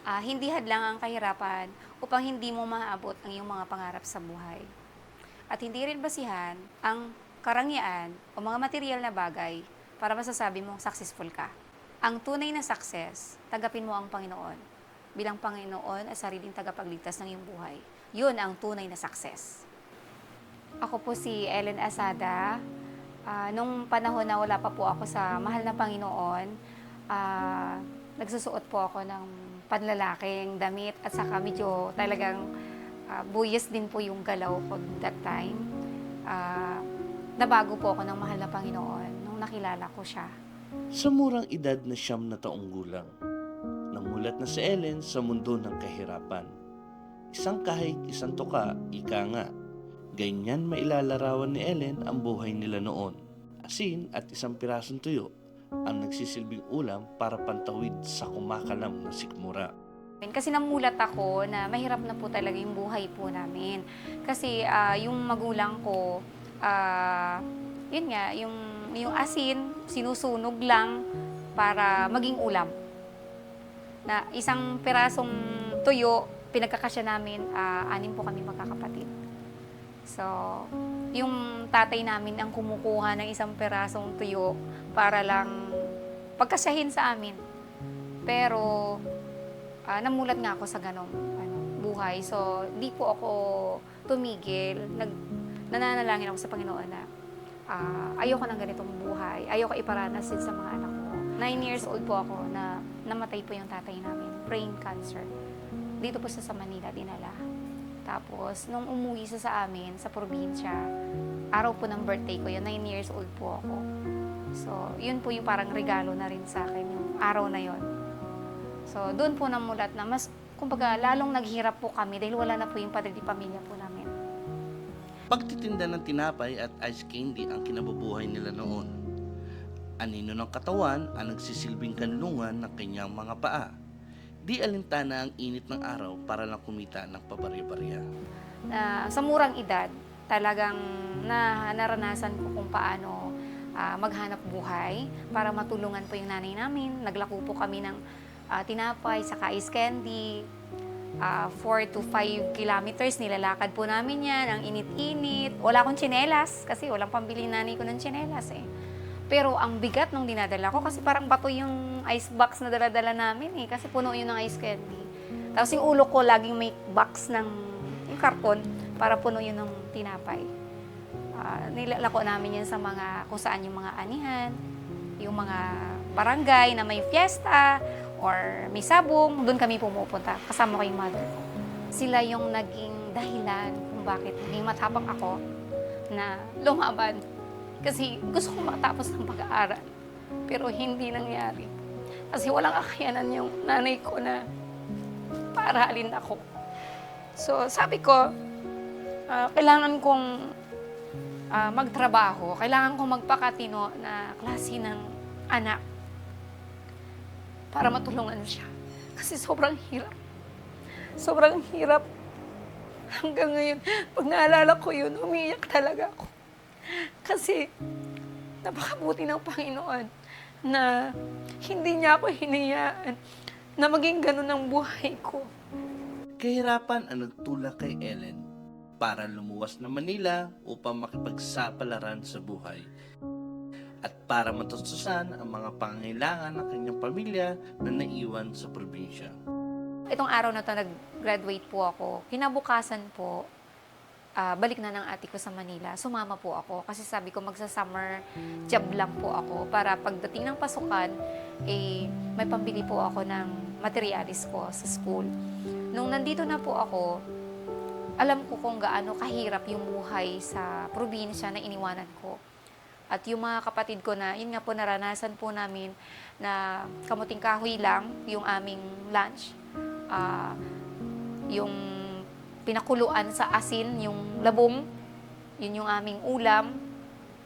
Hindi hadlang ang kahirapan upang hindi mo maaabot ang iyong mga pangarap sa buhay. At hindi rin basihan ang karangyaan o mga material na bagay para masasabi mong successful ka. Ang tunay na success, tanggapin mo ang Panginoon bilang Panginoon at sariling tagapagligtas ng iyong buhay. Yun ang tunay na success. Ako po si Ellen Asada. Nung panahon na wala pa po ako sa mahal na Panginoon, nagsusuot po ako ng panlalaking damit at saka medyo talagang buyis din po yung galaw ko that time. Ah, Nabago po ako ng mahal na Panginoon nung nakilala ko siya. Sa murang edad na 9 gulang, namulat na si Ellen sa mundo ng kahirapan. Isang kahig, isang tuka, ika nga. Ganyan mailalarawan ni Ellen ang buhay nila noon. Asin at isang pirasong tuyo ang nagsisilbing ulam para pantawid sa kumakalam na sikmura. Kasi namulat ako na mahirap na po talaga yung buhay po namin. Kasi yung magulang ko, yun nga, yung asin, sinusunog lang para maging ulam. Na isang pirasong tuyo, pinagkakasya namin, 6 po kami magkakapatid. So, yung tatay namin ang kumukuha ng isang pirasong tuyo para lang pagkasyahin sa amin. Pero, namulat nga ako sa ganong buhay. So, di po ako tumigil. Nananalangin ako sa Panginoon na ayoko ng ganitong buhay. Ayoko iparanas din sa mga anak ko. 9 years old po ako na namatay po yung tatay namin. Brain cancer. Dito po sa Manila, dinala. Tapos, nung umuwi sa amin, sa probinsya, araw po ng birthday ko, yun, 9 years old po ako. So, yun po yung parang regalo na rin sa akin, yung araw na yun. So, doon po namulat na mas, kumbaga, lalong naghirap po kami dahil wala na po yung pamilya po namin. Pagtitinda ng tinapay at ice candy ang kinabubuhay nila noon. Anino ng katawan ang nagsisilbing kanlungan ng kanyang mga paa. Di alintana ang init ng araw para lang kumita ng pabarya-barya. Sa murang edad, talagang naranasan ko kung paano maghanap buhay para matulungan po yung nanay namin. Naglako po kami ng tinapay, saka ice candy. 4 to 5 kilometers, nilalakad po namin yan, ang init-init. Wala akong tsinelas, kasi walang pambili nanay ko ng tsinelas eh. Pero ang bigat nung dinadala ko, kasi parang bato yung ice box na dala-dala namin eh, kasi puno yun ng ice candy. Tapos yung ulo ko, laging may box ng yung karton para puno yun ng tinapay. Nilalako namin yan sa mga, kung saan yung mga anihan, yung mga barangay na may fiesta, or may sabong, doon kami pumupunta, kasama ko yung mother ko. Sila yung naging dahilan kung bakit naging matapang ako na lumaban. Kasi gusto kong makatapos ng pag-aaral, pero hindi nangyari. Kasi walang kakayanan yung nanay ko na paaralin ako. So sabi ko, kailangan kong magtrabaho, kailangan kong magpakatino na klase ng anak para matulungan siya. Kasi sobrang hirap. Sobrang hirap. Hanggang ngayon, pag naalala ko yun, umiiyak talaga ako. Kasi napakabuti ng Panginoon na hindi niya ako hinayaan na maging ganun ang buhay ko. Kahirapan ang nagtulak kay Ellen para lumuwas na Manila upang makipagsapalaran sa buhay at para matustusan ang mga pangangailangan ng kanyang pamilya na naiwan sa probinsya. Itong araw na to nag-graduate po ako. Kinabukasan po, balik na ng ate ko sa Manila. Sumama po ako kasi sabi ko magsa-summer job lang po ako para pagdating ng pasukan, may pambili po ako ng materialis ko sa school. Nung nandito na po ako, alam ko kung gaano kahirap yung buhay sa probinsya na iniwanan ko. At yung mga kapatid ko na, yun nga po naranasan po namin na kamuting kahoy lang yung aming lunch. Yung pinakuluan sa asin, yung labong, yun yung aming ulam.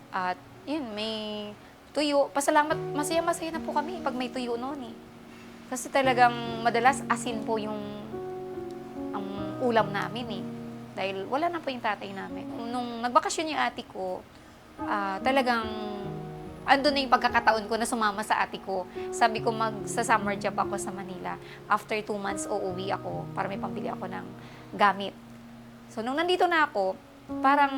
At yun, may tuyo. Pasalamat, masaya-masaya na po kami pag may tuyo noon eh. Kasi talagang madalas asin po yung ang ulam namin eh. Dahil wala na po yung tatay namin. Nung nagbakasyon yung ate ko, talagang andun na yung pagkakataon ko na sumama sa ate ko. Sabi ko magsa-summer job ako sa Manila. After 2 months, uuwi ako para may pambili ako ng gamit. So, nung nandito na ako, parang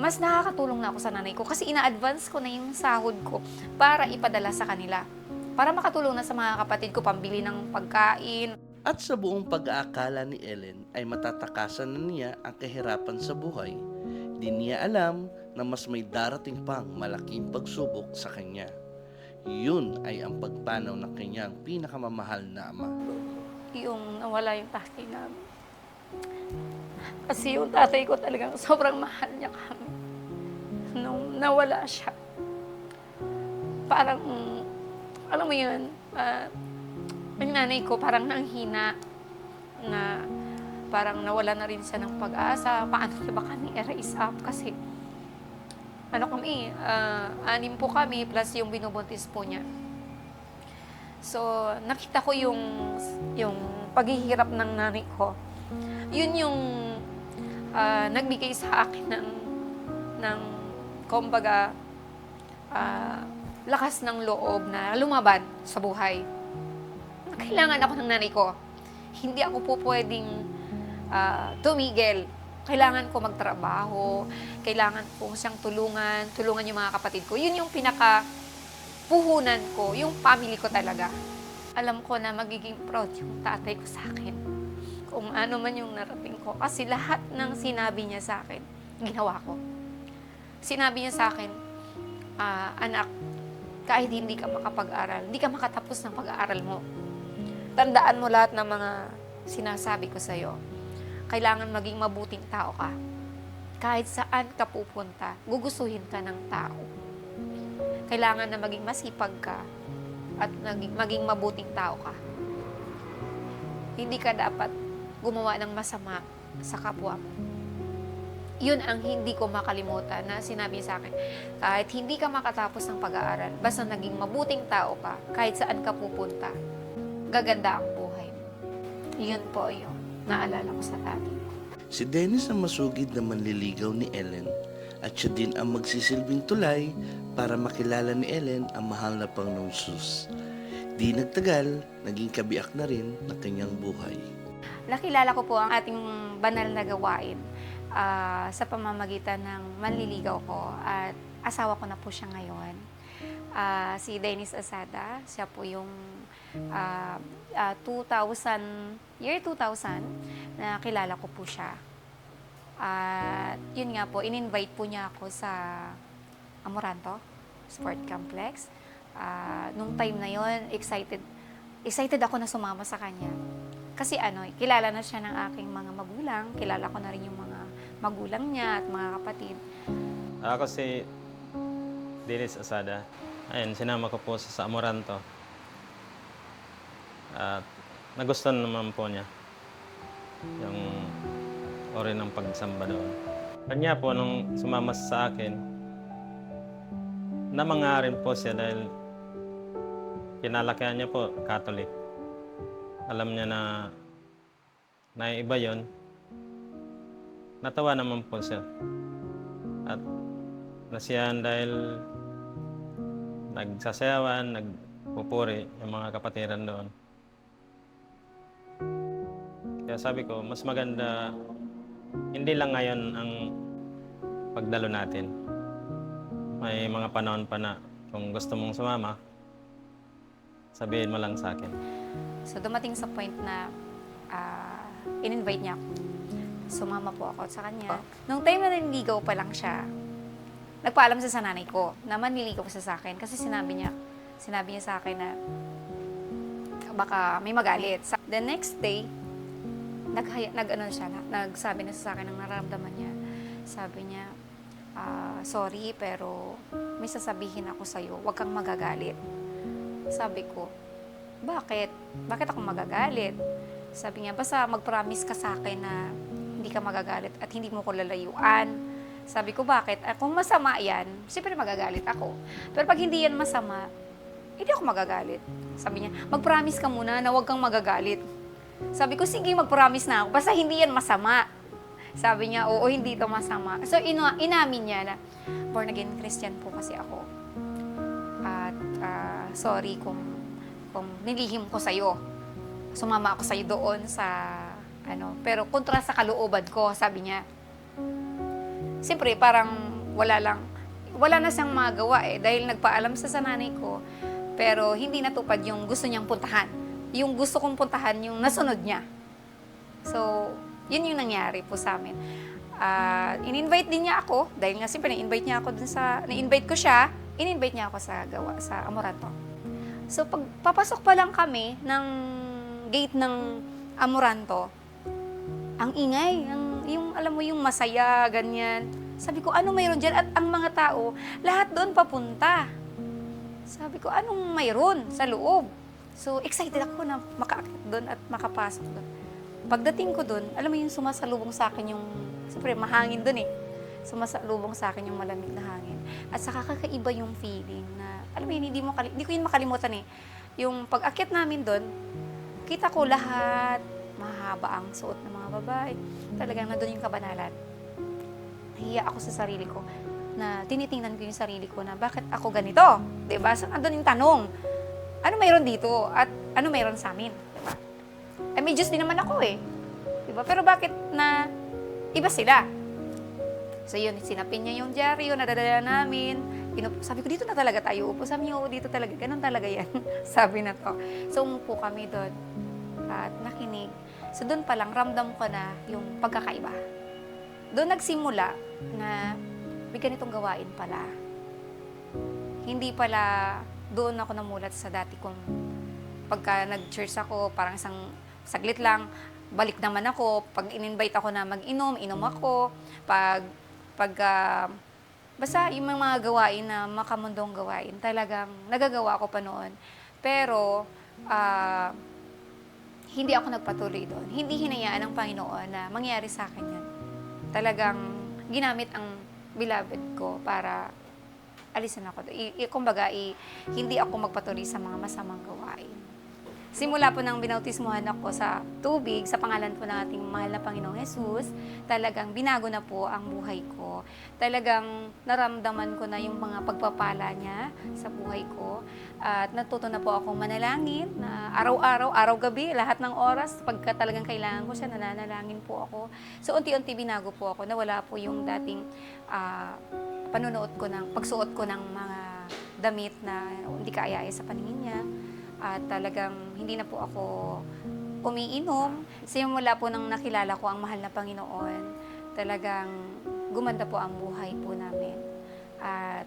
mas nakakatulong na ako sa nanay ko kasi ina-advance ko na yung sahod ko para ipadala sa kanila. Para makatulong na sa mga kapatid ko, pambili ng pagkain. At sa buong pag-aakala ni Ellen ay matatakasan na niya ang kahirapan sa buhay, di niya alam na mas may darating pang malaking pagsubok sa kanya. Yun ay ang pagpanaw ng kanyang pinakamamahal na ama. Yung nawala yung tatay namin. Kasi yung tatay ko talagang sobrang mahal niya kami. Nung nawala siya, parang, alam mo yun, yung nanay ko parang nanghina na parang nawala na rin siya ng pag-asa. Paano niya ba kami erase up? Kasi, kami, 6 po kami plus yung binubuntis po niya. So, nakita ko yung paghihirap ng nanay ko. Yun yung nagbigay sa akin ng kumbaga, lakas ng loob na lumaban sa buhay. Kailangan ako ng nanay ko. Hindi ako po pwedeng tumigil. Kailangan ko magtrabaho. Kailangan ko siyang tulungan yung mga kapatid ko. Yun yung pinaka-puhunan ko, yung family ko talaga. Alam ko na magiging proud yung tatay ko sa akin. Kung ano man yung narating ko. Kasi lahat ng sinabi niya sa akin, ginawa ko. Sinabi niya sa akin, anak, kahit hindi ka makapag-aral, hindi ka makatapos ng pag-aaral mo. Tandaan mo lahat ng mga sinasabi ko sa'yo. Kailangan maging mabuting tao ka. Kahit saan ka pupunta, gugustuhin ka ng tao. Kailangan na maging masipag ka at maging mabuting tao ka. Hindi ka dapat gumawa ng masama sa kapwa mo. Yun ang hindi ko makalimutan na sinabi sa akin. Kahit hindi ka makatapos ng pag-aaral, basta naging mabuting tao ka, kahit saan ka pupunta, gaganda ang buhay mo. Yun po yung naalala ko sa tatay ko. Si Dennis ang masugid na manliligaw ni Ellen at siya din ang magsisilbing tulay para makilala ni Ellen ang mahal na Panginoong Sus. Di nagtagal, naging kabiyak na rin ng kanyang buhay. Nakilala ko po ang ating banal na gawain sa pamamagitan ng manliligaw ko at asawa ko na po siya ngayon. Si Dennis Asada, siya po yung year 2000 na kilala ko po siya. At yun nga po, in-invite po niya ako sa Amoranto Sport Complex. Nung time na yon, excited ako na sumama sa kanya. Kasi kilala na siya ng aking mga magulang, kilala ko na rin yung mga magulang niya at mga kapatid. Ako si Dennis Asada. Ayun, sinama ko po sa Amoranto. At nagustuhan naman po niya yung ori ng pagsamba doon. Kanya po, nung sumama sa akin, namangarin po siya dahil kinalakihan niya po, Catholic. Alam niya na iba yon. Natawa naman po siya. At nasiyahan dahil nagsasayawan, nagpupuri yung mga kapatiran doon. Kaya sabi ko, mas maganda, hindi lang ngayon ang pagdalo natin. May mga panahon pa na kung gusto mong sumama, sabihin mo lang sa akin. So dumating sa point na in-invite niya ako. Sumama po ako sa kanya. Nung time na naniligaw pa lang siya, nagpaalam siya sa nanay ko na manliligaw siya sa akin kasi sinabi niya sa akin na baka may magalit. The next day, nagsabi na sa akin ng nararamdaman niya. Sabi niya, sorry pero may sasabihin ako sa'yo, huwag kang magagalit. Sabi ko, bakit? Bakit ako magagalit? Sabi niya, basta mag-promise ka sa akin na hindi ka magagalit at hindi mo ko lalayuan. Sabi ko, bakit? Kung masama yan, siyempre magagalit ako. Pero pag hindi yan masama, hindi ako magagalit. Sabi niya, mag-promise ka muna na huwag kang magagalit. Sabi ko, sige, mag-promise na ako. Basta hindi yan masama. Sabi niya, oo, hindi ito masama. So, inamin niya na, born again Christian po kasi ako. At sorry kung nilihim ko sa'yo. Sumama ako sa'yo doon sa, pero kontra sa kalooban ko, sabi niya. Siyempre, parang wala na siyang magawa dahil nagpaalam sa nanay ko, pero hindi natupad yung gusto niyang puntahan. Yung gusto kong puntahan, yung nasunod niya. So, yun yung nangyari po sa amin. In-invite din niya ako, dahil nga siyempre na-invite niya ako na-invite ko siya, in-invite niya ako sa Amoranto. So, pag papasok pa lang kami ng gate ng Amoranto, ang ingay, yung alam mo yung masaya, ganyan. Sabi ko, ano mayroon dyan? At ang mga tao, lahat doon papunta. Sabi ko, anong mayroon sa loob? So, excited ako na makaakit doon at makapasok doon. Pagdating ko doon, alam mo yung sumasalubong sa akin yung, siyempre, mahangin doon sumasalubong sa akin yung malamig na hangin. At saka kakaiba yung feeling na, alam mo yun, hindi ko yun makalimutan Yung pag-akit namin doon, kita ko lahat, mahaba ang suot ng mga babae. Talagang nandun yung kabanalan. Nahiya ako sa sarili ko na tinitingnan ko yung sarili ko na bakit ako ganito? Diba? So, nandun yung tanong, ano mayroon dito at ano mayroon sa amin? Diba? May Diyos din naman ako Diba? Pero bakit na iba sila? So yun, sinapin niya yung dyaryo, nadadala namin. Sabi ko, dito na talaga tayo upo. Sabi niya, oo, dito talaga. Ganun talaga yan. Sabi na to. So umupo kami doon at nakinig. So doon pa lang, ramdam ko na yung pagkakaiba. Doon nagsimula na may ganitong gawain pala. Hindi pala doon ako namulat sa dati kong pagka nag-church ako, parang isang saglit lang, balik naman ako. Pag in-invite ako na mag-inom, inom ako. Basta yung mga gawain na makamundong gawain, talagang nagagawa ko pa noon. Pero, hindi ako nagpatuloy doon. Hindi hinayaan ng Panginoon na mangyari sa akin yun. Talagang ginamit ang beloved ko para alisin ako. Kumbaga, hindi ako magpatuloy sa mga masamang gawain. Simula po nang binautismuhan ako sa tubig, sa pangalan po ng ating mahal na Panginoong Jesus, talagang binago na po ang buhay ko. Talagang naramdaman ko na yung mga pagpapala niya sa buhay ko. At natuto na po akong manalangin na araw-araw, araw-gabi, lahat ng oras, pagka talagang kailangan ko siya, nananalangin po ako. So, unti-unti binago po ako. Nawala po yung dating pagsuot ko ng mga damit na hindi kaaya sa paningin niya. At talagang hindi na po ako umiinom. Simula po nang nakilala ko ang mahal na Panginoon, talagang gumanda po ang buhay po namin. At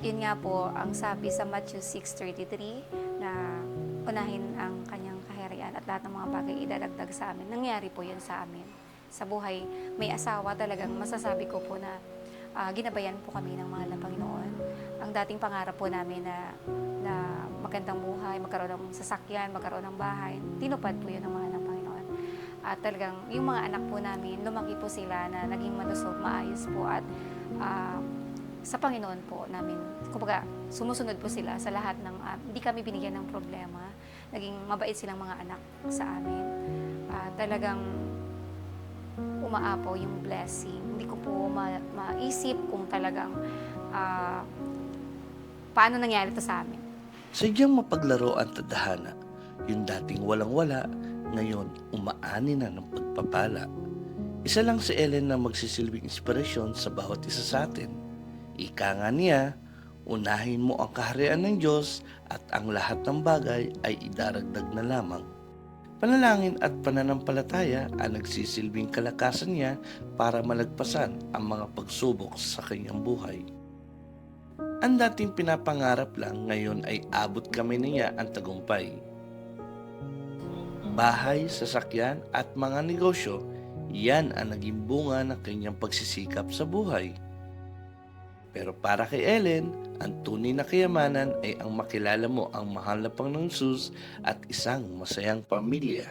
yun nga po ang sabi sa Matthew 6:33 na unahin ang kanyang kaharian at lahat ng mga bagay idadagdag sa amin. Nangyari po yun sa amin. Sa buhay, may asawa talagang masasabi ko po na ginabayan po kami ng mahal na Panginoon. Ang dating pangarap po namin na magandang buhay, magkaroon ng sasakyan, magkaroon ng bahay, tinupad po yun ng mahal ng Panginoon. At talagang yung mga anak po namin, lumaki po sila na naging malusog, maayos po at sa Panginoon po namin, kumbaga sumusunod po sila sa lahat ng, hindi kami binigyan ng problema, naging mabait silang mga anak sa amin. Talagang umaapaw yung blessing. Hindi ko po maisip kung talagang paano nangyari to sa amin. Sadyang mapaglaro ang tadhana. Yung dating walang-wala, ngayon umaani na ng pagpapala. Isa lang si Ellen na magsisilbing inspirasyon sa bawat isa sa atin. Ika nga niya, unahin mo ang kaharian ng Diyos at ang lahat ng bagay ay idaragdag na lamang. Panalangin at pananampalataya ang nagsisilbing kalakasan niya para malagpasan ang mga pagsubok sa kanyang buhay. Ang dating pinapangarap lang ngayon ay abot kamay niya ang tagumpay. Bahay, sasakyan at mga negosyo, yan ang naging bunga ng kanyang pagsisikap sa buhay. Pero para kay Ellen, ang tunay na kayamanan ay ang makilala mo ang mahal na Panginoong Jesus at isang masayang pamilya.